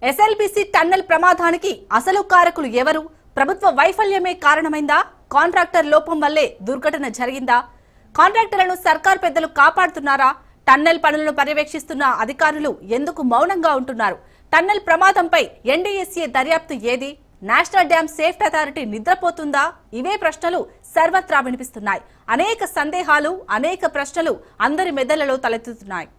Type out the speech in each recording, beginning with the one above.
SLBC tunnel ప్రమాదానికి అసలు కారకులు ఎవరు? ప్రభుత్వ వైఫల్యమే కారణమైందా? కాంట్రాక్టర్ లోపం వల్లే దుర్ఘటన జరిగిందా? కాంట్రాక్టర్లను సర్కార్ పెద్దలు కాపాడుతున్నారా? టన్నెల్ పనులను పర్యవేక్షిస్తున్న అధికారులు ఎందుకు మౌనంగా ఉంటున్నారు? టన్నెల్ ప్రమాదంపై ఎన్డీఎస్ఏ దర్యాప్తు ఏది? నేషనల్ డ్యామ్ సేఫ్టీ అథారిటీ నిద్రపోతుందా? ఇవే ప్రశ్నలు సర్వత్రా వినిపిస్తున్నాయి. అనేక సందేహాలు, అనేక ప్రశ్నలు అందరి మెదళ్లలో తలెత్తుతున్నాయి.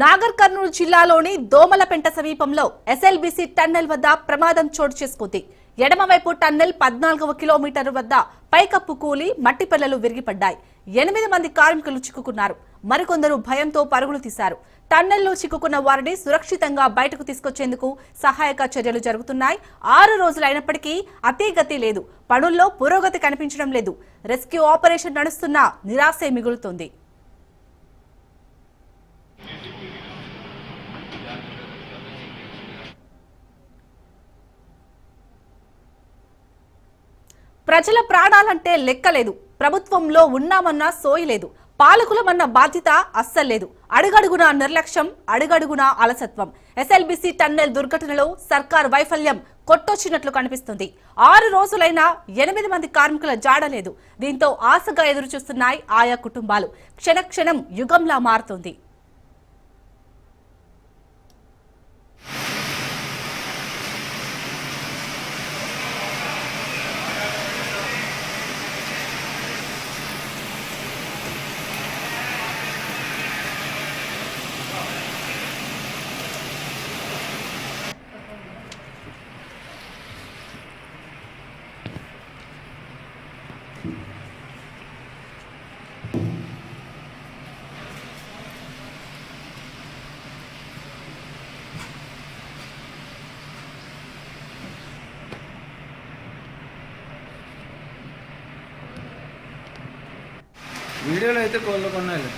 నాగర్ కర్నూలు జిల్లాలోని దోమలపెంట సమీపంలో ఎస్ఎల్బీసీ టన్నెల్ వద్ద ప్రమాదం చోటు చేసుకుంది. ఎడమవైపు టన్నెల్ 14వ కిలోమీటర్ వద్ద పైకప్పు కూలి మట్టి పిల్లలు విరిగిపడ్డాయి. 8 మంది కార్మికులు చిక్కుకున్నారు. మరికొందరు భయంతో పరుగులు తీశారు. టన్నెల్లో చిక్కుకున్న వారిని సురక్షితంగా బయటకు తీసుకొచ్చేందుకు సహాయక చర్యలు జరుగుతున్నాయి. 6 రోజులైనప్పటికీ అతీగతి లేదు. పనుల్లో పురోగతి కనిపించడం లేదు. రెస్క్యూ ఆపరేషన్ నడుస్తున్నా నిరాశే మిగులుతోంది. ప్రజల ప్రాణాలంటే లెక్కలేదు. ప్రభుత్వంలో ఉన్నామన్నా సోయలేదు. పాలకులమన్న బాధ్యత అస్సల్లేదు. అడుగడుగునా నిర్లక్ష్యం, అడుగడుగునా అలసత్వం. ఎస్ఎల్బీసీ టన్నెల్ దుర్ఘటనలో సర్కార్ వైఫల్యం కొట్టొచ్చినట్లు కనిపిస్తుంది. 6 రోజులైనా 8 మంది కార్మికుల జాడలేదు. దీంతో ఆశగా ఎదురుచూస్తున్నాయి ఆయా కుటుంబాలు. క్షణక్షణం యుగంలా మారుతోంది. వీడియోలో అయితే కోళ్ళు కొన్నాయి.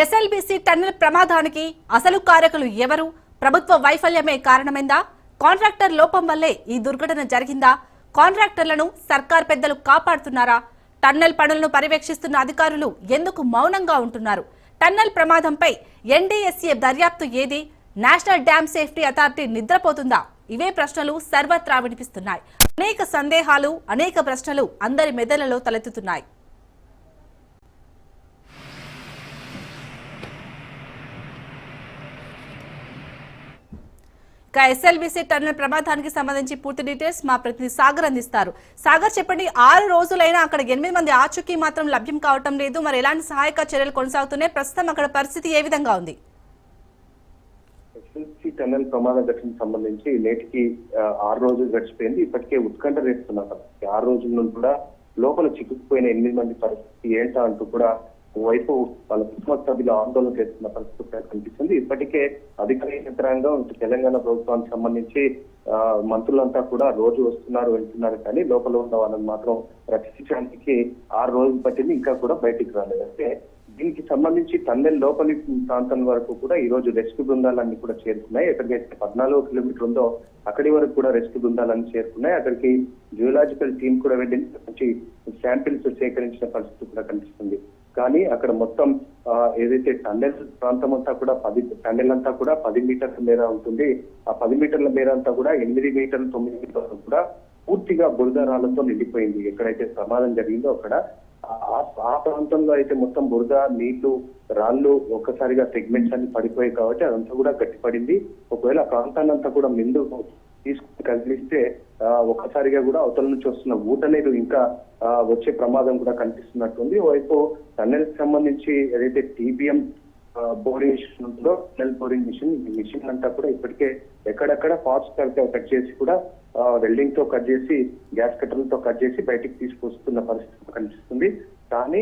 ఎస్ఎల్బీసీ టన్నెల్ ప్రమాదానికి అసలు కారకులు ఎవరు? ప్రభుత్వ వైఫల్యమే కారణమైందా? కాంట్రాక్టర్ లోపం వల్లే ఈ దుర్ఘటన జరిగిందా? కాంట్రాక్టర్లను సర్కార్ పెద్దలు కాపాడుతున్నారా? టన్నెల్ పనులను పర్యవేక్షిస్తున్న అధికారులు ఎందుకు మౌనంగా ఉంటున్నారు? టన్నెల్ ప్రమాదంపై ఎన్డీఎస్ఏ దర్యాప్తు ఏది? నేషనల్ డ్యామ్ సేఫ్టీ అథారిటీ నిద్రపోతుందా? ఇవే ప్రశ్నలు సర్వత్రా వినిపిస్తున్నాయి. అనేక సందేహాలు, అనేక ప్రశ్నలు అందరి మెదళ్లలో తలెత్తుతున్నాయి. ఎస్ఎల్బీసీ టన్నెల్ ప్రమాదానికి సంబంధించి పూర్తి డీటెయిల్స్ మా ప్రతినిధి సాగర్ అందిస్తారు. సాగర్, చెప్పండి, 6 రోజులైనా అక్కడ 8 మంది ఆచూకీ మాత్రం లభ్యం కావటం లేదు. మరి ఎలాంటి సహాయక చర్యలు కొనసాగుతున్నాయి? ప్రస్తుతం అక్కడ పరిస్థితి ఏ విధంగా ఉంది? ఎస్ఎల్బీసీ టన్నెల్ ప్రమాద ఘటనకు సంబంధించి నేటికి 6 రోజులు గడిచిపోయింది. ఇప్పటికే ఉత్కంఠ రేపుతున్నారు. 6 రోజుల నుండి కూడా లోపల చిక్కుకుపోయిన 8 మంది పరిస్థితి ఏంటా అంటూ కూడా వైపు వాళ్ళ కుటుంబ సభ్యులు ఆందోళన చేస్తున్న పరిస్థితి కనిపిస్తుంది. ఇప్పటికే అధికార యంత్రాంగం తెలంగాణ ప్రభుత్వానికి సంబంధించి మంత్రులంతా కూడా రోజు వస్తున్నారు, వెళ్తున్నారు, కానీ లోపల ఉన్న వాళ్ళని మాత్రం రక్షించడానికి 6 రోజులు పట్టింది, ఇంకా కూడా బయటికి రాలేదు. అంటే దీనికి సంబంధించి టన్నెల్ లోపలి ప్రాంతం వరకు కూడా ఈ రోజు రెస్క్యూ బృందాలన్నీ కూడా చేరుకున్నాయి. ఎక్కడికైతే 14 కిలోమీటర్ ఉందో అక్కడి వరకు కూడా రెస్క్యూ బృందాలన్నీ చేరుకున్నాయి. అక్కడికి జియోలాజికల్ టీం కూడా వెళ్ళి శాంపిల్స్ సేకరించిన పరిస్థితి కూడా కనిపిస్తుంది. కానీ అక్కడ మొత్తం ఏదైతే టన్నెల్ ప్రాంతం అంతా కూడా టన్నెల్ అంతా కూడా 10 మీటర్ల మేర ఉంటుంది. ఆ 10 మీటర్ల మేర అంతా కూడా 8 మీటర్లు 9 మీటర్లు కూడా పూర్తిగా బురద రాళ్లతో నిండిపోయింది. ఎక్కడైతే ప్రమాదం జరిగిందో అక్కడ ఆ ప్రాంతంలో అయితే మొత్తం బురద, నీళ్లు, రాళ్లు ఒక్కసారిగా సెగ్మెంట్స్ అన్ని పడిపోయాయి కాబట్టి అదంతా కూడా గట్టిపడింది. ఒకవేళ ఆ ప్రాంతాన్ని అంతా కూడా తీసుకుని కదిలిస్తే ఒక్కసారిగా కూడా అవతల నుంచి వస్తున్న ఊట నీరు ఇంకా వచ్చే ప్రమాదం కూడా కనిపిస్తున్నట్టుంది. ఓవైపు టన్నెల్ కి సంబంధించి ఏదైతే టీబీఎం బోరింగ్ మిషన్ ఉందో, టన్నెల్ బోరింగ్ మిషన్, ఈ మిషన్ అంతా కూడా ఇప్పటికే ఎక్కడెక్కడ పార్ట్స్ కట్ చేసి కూడా వెల్డింగ్ తో కట్ చేసి, గ్యాస్ కట్టర్లతో కట్ చేసి బయటికి తీసుకొస్తున్న పరిస్థితి కనిపిస్తుంది. కానీ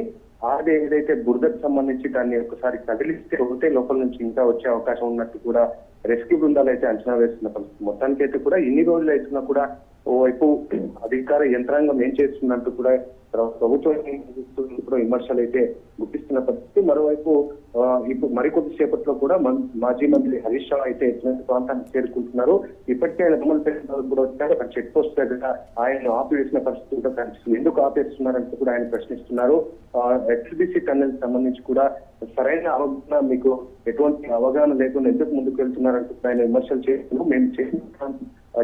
అది ఏదైతే బురదకు సంబంధించి దాన్ని ఒకసారి కదిలిస్తే ఒకటే లోపల నుంచి ఇంకా వచ్చే అవకాశం ఉన్నట్టు కూడా రెస్క్యూ బృందాలు అయితే అంచనా వేస్తున్న పరిస్థితి. మొత్తానికి అయితే కూడా ఇన్ని రోజులు అవుతున్నా కూడా ఓవైపు అధికార యంత్రాంగం ఏం చేస్తుందంటూ కూడా ప్రభుత్వం కూడా విమర్శలు అయితే గుర్తిస్తున్న పరిస్థితి. మరోవైపు ఇప్పుడు మరికొద్ది సేపట్లో కూడా మాజీ మంత్రి హరీష్ రావు అయితే ప్రాంతానికి చేరుకుంటున్నారు. ఇప్పటికే ఆయన దొమ్మలపేట కూడా వచ్చారు. అక్కడ చెక్ పోస్ట్ దగ్గర ఆయన ఆపివేసిన పరిస్థితి కూడా కనిపిస్తుంది. ఎందుకు ఆపేస్తున్నారంటూ కూడా ఆయన ప్రశ్నిస్తున్నారు. ఎస్ఎల్బిసి టన్నెల్ సంబంధించి కూడా సరైన అవగాహన, మీకు ఎటువంటి అవగాహన లేకుండా ఎందుకు ముందుకు వెళ్తున్నారంటూ ఆయన విమర్శలు చేస్తున్నారు. మేము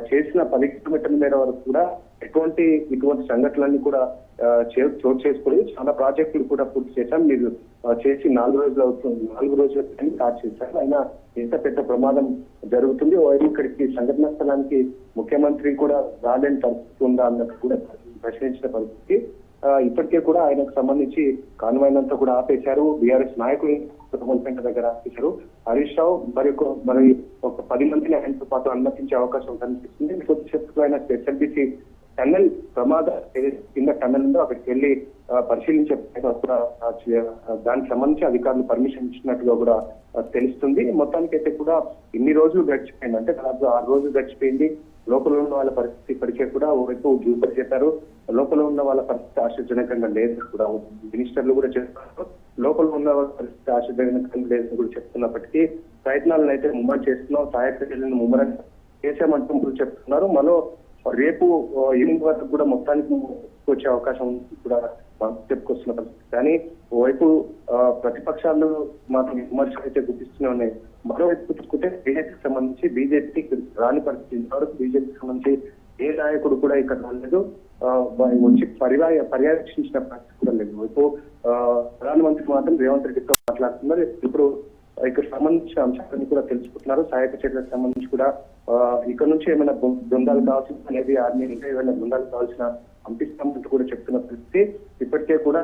చేసిన 10 కిలోమీటర్ల మేర వరకు కూడా ఇటువంటి సంఘటనలన్నీ కూడా చోటు చేసుకోలేదు. చాలా ప్రాజెక్టులు కూడా పూర్తి చేశాం. మీరు చేసి 4 రోజులు అవుతుంది, 4 రోజుల స్టార్ట్ చేశారు. అయినా ఎంత పెద్ద ప్రమాదం జరుగుతుంది, ఇక్కడికి సంఘటన స్థలానికి ముఖ్యమంత్రి కూడా రాలేని పరిస్థితి ఉందా అన్నట్టు కూడా ప్రశ్నించిన పరిస్థితి. ఇప్పటికే కూడా ఆయనకు సంబంధించి కాన్వాయ్నంతా కూడా ఆపేశారు. బీఆర్ఎస్ నాయకులు దొమ్మలపేట దగ్గర ఆపేశారు. హరీష్ రావు మరి ఒక 10 మందిని ఆయనతో పాటు అనుమతించే అవకాశం కనిపిస్తుంది. కొద్దిసేపు ఆయన ఎస్ఎల్బిసి టన్నెల్ కింద టన్నెల్ ఉందో అక్కడికి వెళ్ళి పరిశీలించే కూడా దానికి సంబంధించి అధికారులు పర్మిషన్ ఇచ్చినట్టుగా కూడా తెలుస్తుంది. మొత్తానికైతే కూడా ఇన్ని రోజులు గడిచిపోయింది, అంటే దాదాపు 6 రోజులు గడిచిపోయింది. లోపల ఉన్న వాళ్ళ పరిస్థితి ఇప్పటికే కూడా ఓవైపు జూపరి చెప్పారు. లోపల ఉన్న వాళ్ళ పరిస్థితి ఆశ్చర్యజనకంగా లేదు కూడా మినిస్టర్లు కూడా చెప్తున్నారు. లోపల ఉన్న వాళ్ళ పరిస్థితి ఆశ్చర్యజనకంగా లేదని కూడా చెప్తున్నప్పటికీ ప్రయత్నాలను అయితే ముమ్మరం చేస్తున్నాం, సహాయక చర్యలను ముమ్మరం చేసామంటూ చెప్తున్నారు. మరో రేపు ఈవినింగ్ వరకు కూడా మొత్తానికి వచ్చే అవకాశం కూడా చెప్పుకొస్తున్న పరిస్థితి. కానీ ఓవైపు ప్రతిపక్షాలు మాత్రం విమర్శలు అయితే గుర్తిస్తూనే ఉన్నాయి. మరోవైపు చూసుకుంటే బీజేపీకి సంబంధించి బీజేపీకి రాని పరిస్థితి. ఇంతవరకు బీజేపీకి సంబంధించి ఏ నాయకుడు కూడా ఇక్కడ రాలేదు, వచ్చి పర్యవేక్షించిన పరిస్థితి కూడా లేదు. వైపు ప్రధానమంత్రి మాత్రం రేవంత్ రెడ్డితో మాట్లాడుతున్నారు. ఇప్పుడు ఇక్కడ సంబంధించిన అంశాలను కూడా తెలుసుకుంటున్నారు. సహాయక చర్యలకు సంబంధించి కూడా ఇక్కడ నుంచి ఏమైనా బృందాలు కావాల్సిన అనేది ఆర్మీ ఇంకా ఏమైనా బృందాలు కావాల్సిన పంపిస్తామంటూ కూడా చెప్తున్న పరిస్థితి. ఇప్పటికే కూడా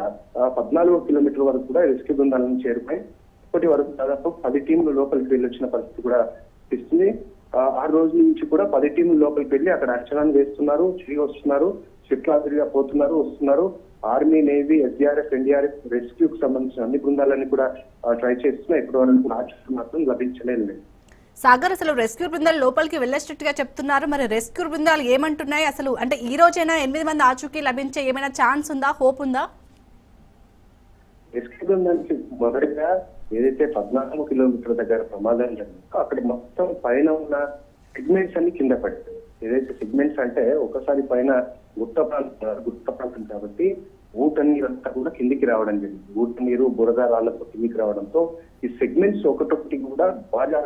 14 కిలోమీటర్ల వరకు కూడా రెస్క్యూ బృందాలను చేరుకున్నాయి. ఇప్పటి వరకు దాదాపు 10 టీంలు లోపలికి వెళ్ళొచ్చిన పరిస్థితి కూడా ఇస్తుంది. 6 రోజుల నుంచి కూడా 10 టీంలు లోపలికి వెళ్ళి అక్కడ అంచనాలు వేస్తున్నారు, తిరిగి వస్తున్నారు, షిఫ్ట్లాదిరిగా పోతున్నారు, వస్తున్నారు. ఆర్మీ, నేవీ, ఎస్డీఆర్ఎఫ్, ఎన్డీఆర్ఎఫ్ రెస్క్యూకి సంబంధించిన అన్ని బృందాలన్నీ కూడా ట్రై చేస్తున్నా. ఇప్పటి వరకు ఆచరణ మాత్రం లభించలేదు. సాగర్, అసలు రెస్క్యూ బృందాలు లోపలికి వెళ్ళేటట్టుగా చెప్తున్నారు. మరి రెస్క్యూ బృందాలు ఏమంటున్నాయి అసలు? అంటే ఈ రోజైనా 8 మంది ఆచూకీ లభించే ఏమైనా ఛాన్స్ ఉందా, హోప్ ఉందా? రెస్క్యూ బృందానికి మొదటిగా ఏదైతే 14 కిలోమీటర్ల దగ్గర ప్రమాదం జరిగిందో అక్కడ మొత్తం పైన ఉన్న సెగ్మెంట్స్ అన్ని కింద పడ్డాయి. ఏదైతే సెగ్మెంట్స్ అంటే ఒకసారి పైన గుట్ట ప్రాంతం కాబట్టి ఊట నీరు అంతా కూడా కిందికి రావడం జరిగింది. ఊట నీరు బురద రాళ్లతో కిందికి రావడంతో ఈ సెగ్మెంట్స్ ఒకటొకటి కూడా బాగా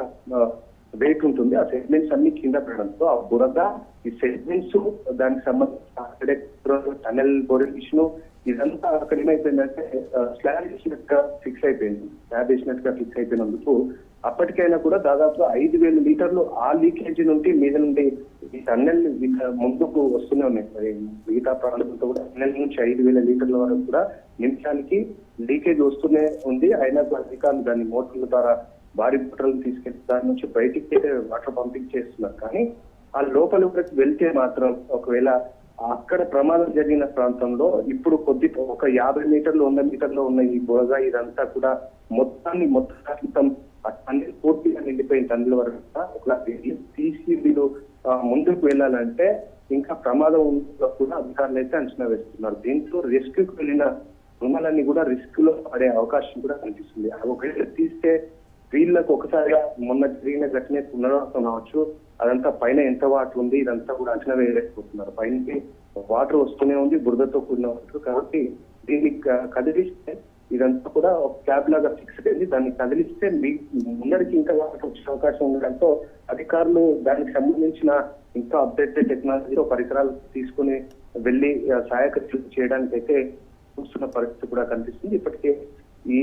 వెయిట్ ఉంటుంది. ఆ సెగ్మెంట్స్ అన్ని కింద పడడంతో ఆ బురద, ఈ సెగ్మెంట్స్, దానికి సంబంధించిన టనెల్ బోరింగ్ మిషన్ ఇదంతా అక్కడ ఏమైపోయిందంటే స్లాబ్ వేసినట్టుగా ఫిక్స్ అయిపోయింది. స్లాబ్ వేసినట్టుగా ఫిక్స్ అయిపోయినందుకు అప్పటికైనా కూడా దాదాపు 5,000 లీటర్లు ఆ లీకేజ్ నుండి మీద నుండి ఈ టన్నెల్ ముందుకు వస్తూనే ఉన్నాయి. మిగతా ప్రాంతంతో కూడా టన్నెల్ నుంచి 5,000 లీటర్ల వరకు కూడా నిమిషానికి లీకేజ్ వస్తూనే ఉంది. అయినా అధికారులు దాన్ని మోటార్ల ద్వారా భారీ మోటార్లు తీసుకెళ్లి దాని నుంచి బయటికి వాటర్ పంపింగ్ చేస్తున్నారు. కానీ ఆ లోపల వరకు వెళ్తే మాత్రం ఒకవేళ అక్కడ ప్రమాదం జరిగిన ప్రాంతంలో ఇప్పుడు ఒక 50 మీటర్లు 100 మీటర్లో ఉన్న ఈ బురద ఇదంతా కూడా మొత్తం అన్ని పూర్తిగా నిండిపోయిన టన్నుల వరకు ఒకలా తీసి వీళ్ళు ముందుకు వెళ్ళాలంటే ఇంకా ప్రమాదం కూడా అధికారులు అయితే అంచనా వేస్తున్నారు. దీంతో రెస్క్యూకి వెళ్ళిన బృందాలన్నీ కూడా రిస్క్ లో పడే అవకాశం కూడా కనిపిస్తుంది. ఒకవేళ తీస్తే వీళ్ళకు ఒకసారిగా మొన్న జరిగిన ఘటన పునరావృతం కావచ్చు, అదంతా పైన ఎంత వాటర్ ఉంది ఇదంతా కూడా అంచనా వేయలేకపోతున్నారు. పైనకి వాటర్ వస్తూనే ఉంది, బురదతో కూడిన వాటర్. కాబట్టి దీన్ని కదిలిస్తే ఇదంతా కూడా ఒక క్యాబ్ లాగా ఫిక్స్ అయింది. దాన్ని కదిలిస్తే ముందరికి ఇంకా వాటర్ వచ్చే అవకాశం ఉండడంతో అధికారులు దానికి సంబంధించిన ఇంకా అప్డేటెడ్ టెక్నాలజీతో పరికరాలు తీసుకుని వెళ్లి సహాయక చేయడానికి అయితే చూస్తున్న పరిస్థితి కూడా కనిపిస్తుంది. ఇప్పటికే ఈ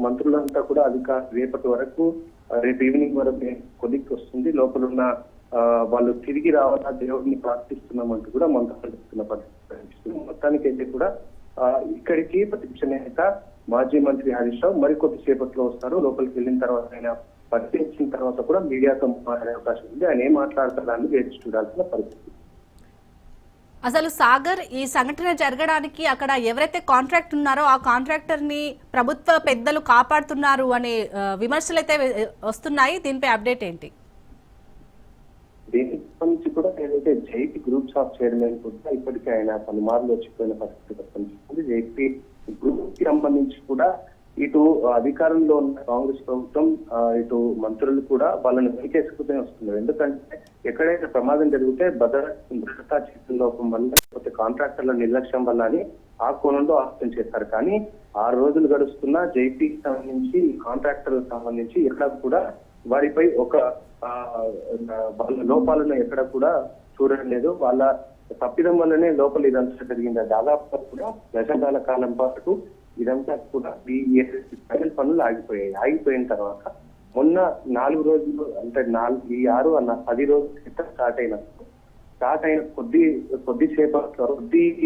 మంత్రులంతా కూడా రేపటి వరకు, రేపు ఈవినింగ్ వరకు కొద్దికి వస్తుంది. లోపల ఉన్న వాళ్ళు తిరిగి రావాలా, దేవుడిని ప్రార్థిస్తున్నామంటూ కూడా మంత్రాలు పరిస్థితి కనిపిస్తుంది. మొత్తానికైతే కూడా ఇక్కడికి ప్రతిపక్ష నేత మాజీ మంత్రి హరీష్ రావు మరికొద్ది సేపట్లో వస్తారు. లోపలికి వెళ్ళిన తర్వాత ఆయన పరిశీలించిన తర్వాత కూడా మీడియాతో మాట్లాడే అవకాశం ఉంది. ఆయన ఏం మాట్లాడతారని వేచి చూడాల్సిన పరిస్థితి. అసలు సాగర్, ఈ సంఘటన జరగడానికి అక్కడ ఎవరైతే కాంట్రాక్ట్ ఉన్నారో ఆ కాంట్రాక్టర్ ని ప్రభుత్వ పెద్దలు కాపాడుతున్నారు అనే విమర్శలు అయితే వస్తున్నాయి. దీనిపై అప్డేట్ ఏంటి? దీనికి సంబంధించి కూడా ఏదైతే జైపీ గ్రూప్స్ ఆఫ్ చైర్మన్ కూడా ఇప్పటికే ఆయన పలుమార్లు వచ్చిపోయిన పరిస్థితి కనిపిస్తుంది. జైపీ గ్రూప్ కి సంబంధించి కూడా ఇటు అధికారంలో ఉన్న కాంగ్రెస్ ప్రభుత్వం, ఇటు మంత్రులు కూడా వాళ్ళని వెనకేసుకునే వస్తున్నారు. ఎందుకంటే ఎక్కడైతే ప్రమాదం జరిగితే భద్రతా చేతుల లోపం వల్ల, లేకపోతే కాంట్రాక్టర్ల నిర్లక్ష్యం వల్ల అని ఆ కోణంలో ఆలోచన చేస్తారు. కానీ 6 రోజులు గడుస్తున్నా జైపీకి సంబంధించి, కాంట్రాక్టర్లకు సంబంధించి ఎక్కడ కూడా వారిపై ఒక వాళ్ళ లోపాలను ఎక్కడ కూడా చూడడం లేదు. వాళ్ళ తప్పిదం వల్లనే లోపల ఇదంతా జరిగింది. దాదాపు కూడా దశాబ్దాల కాలం పాటు ఇదంతా కూడా ఈ ఫైనల్ పనులు ఆగిపోయిన తర్వాత మొన్న 4 రోజులు అంటే ఈ 6 అన్న 10 రోజుల క్రితం స్టార్ట్ అయిన కొద్ది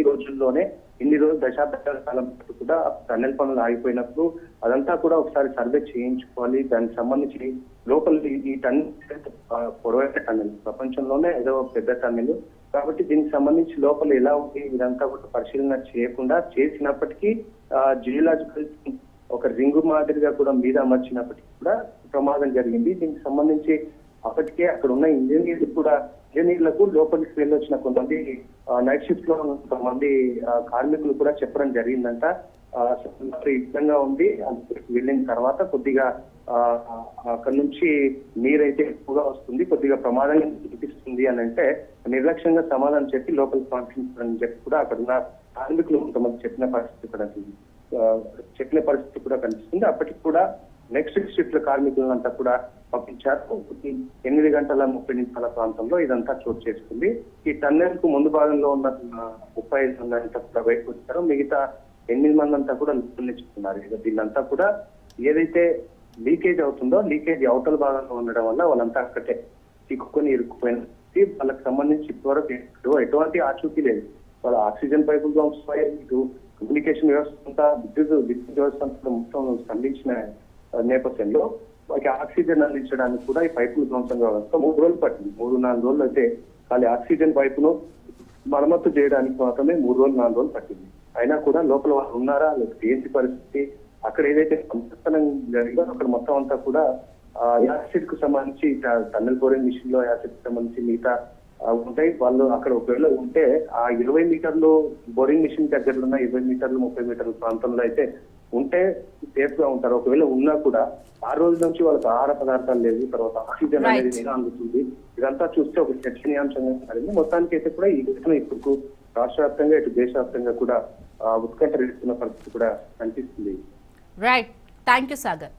రోజుల్లోనే ఇన్ని రోజులు దశాబ్దాల కాలం పాటు కూడా టన్నెల్ పనులు ఆగిపోయినప్పుడు అదంతా కూడా ఒకసారి సర్వే చేయించుకోవాలి. దానికి సంబంధించి లోపల ఈ టన్నెల్ పొడవైన టన్నెల్, ప్రపంచంలోనే ఏదో పెద్ద టన్నెల్ కాబట్టి దీనికి సంబంధించి లోపల ఎలా ఉంది ఇదంతా కూడా పరిశీలన చేయకుండా చేసినప్పటికీ జియోలాజికల్ ఒక రింగు మాదిరిగా కూడా మీద అమర్చినప్పటికీ కూడా ప్రమాదం జరిగింది. దీనికి సంబంధించి అప్పటికే అక్కడ ఉన్న ఇంజనీర్లకు లోపలికి వెళ్ళొచ్చిన కొంతమంది నైట్ షిఫ్ట్ లో కొంతమంది కార్మికులు కూడా చెప్పడం జరిగిందంట. ఈ విధంగా ఉంది. వెళ్ళిన తర్వాత కొద్దిగా అక్కడ నుంచి నీరైతే ఎక్కువగా వస్తుంది, కొద్దిగా ప్రమాదం చూపిస్తుంది అని అంటే నిర్లక్ష్యంగా సమాధానం చెప్పి లోపలికి పంపించారని చెప్పి కూడా అక్కడ ఉన్న కార్మికులు కొంతమంది చెప్పిన పరిస్థితి కూడా కనిపిస్తుంది. అప్పటికి కూడా నెక్స్ట్ షిఫ్ట్ కార్మికులంతా కూడా పంపించారు. 8 గంటల 30 నిమిషాల ప్రాంతంలో ఇదంతా చోటు చేసుకుంది. ఈ టన్నెల్ కు ముందు భాగంలో ఉన్న 35 మంది అంతా కూడా బయటకు వచ్చారు. మిగతా 8 మంది అంతా కూడా నిల్చున్నారు. దీన్నంతా కూడా ఏదైతే లీకేజ్ అవుతుందో లీకేజ్ అవతల భాగంలో ఉండడం వల్ల వాళ్ళంతా అక్కడే చిక్కుకొని ఇరుక్కుపోయినది. వాళ్ళకి సంబంధించి ఇప్పటివరకు ఎటువంటి ఆచూకీ లేదు. వాళ్ళ ఆక్సిజన్ పైపులు ధ్వంసమై, ఇటు కమ్యూనికేషన్ వ్యవస్థ అంతా, విద్యుత్ వ్యవస్థ అంతా మొత్తం స్పందించిన నేపథ్యంలో వాళ్ళకి ఆక్సిజన్ అందించడానికి కూడా ఈ పైపులు ధ్వంసం కావడంతో 3 రోజులు పట్టింది. 3-4 రోజులు అయితే ఖాళీ ఆక్సిజన్ పైపును మరమ్మతు చేయడానికి మాత్రమే 3-4 రోజులు పట్టింది. అయినా కూడా లోపల వాళ్ళు ఉన్నారా, లేకపోతే ఏంటి పరిస్థితి, అక్కడ ఏదైతే సంస్కరణ జరిగిందో అక్కడ మొత్తం అంతా కూడా యాసిడ్ కు సంబంధించి టన్నెల్ బోరింగ్ మిషన్ లో యాసిడ్ కు సంబంధించి మిగతా ఉంటాయి. వాళ్ళు అక్కడ ఒకవేళ ఉంటే ఆ 20 మీటర్లు బోరింగ్ మిషన్ దగ్గరలో ఉన్న 20 మీటర్లు 30 మీటర్ల ప్రాంతంలో అయితే ఉంటే సేఫ్ గా ఉంటారు. ఒకవేళ ఉన్నా కూడా 6 రోజుల నుంచి వాళ్ళకి ఆహార పదార్థాలు లేవు, తర్వాత ఆక్సిజన్ అనేది ఎలా అందుతుంది, ఇదంతా చూస్తే ఒక చర్చనీయాంశంగా మారింది. మొత్తానికి అయితే కూడా ఈ ఘటన ఇప్పుడు రాష్ట్ర వ్యాప్తంగా, ఇటు దేశవ్యాప్తంగా కూడా ఉత్కంఠ రేస్తున్న పరిస్థితి కూడా కనిపిస్తుంది. Right, thank you Sagar.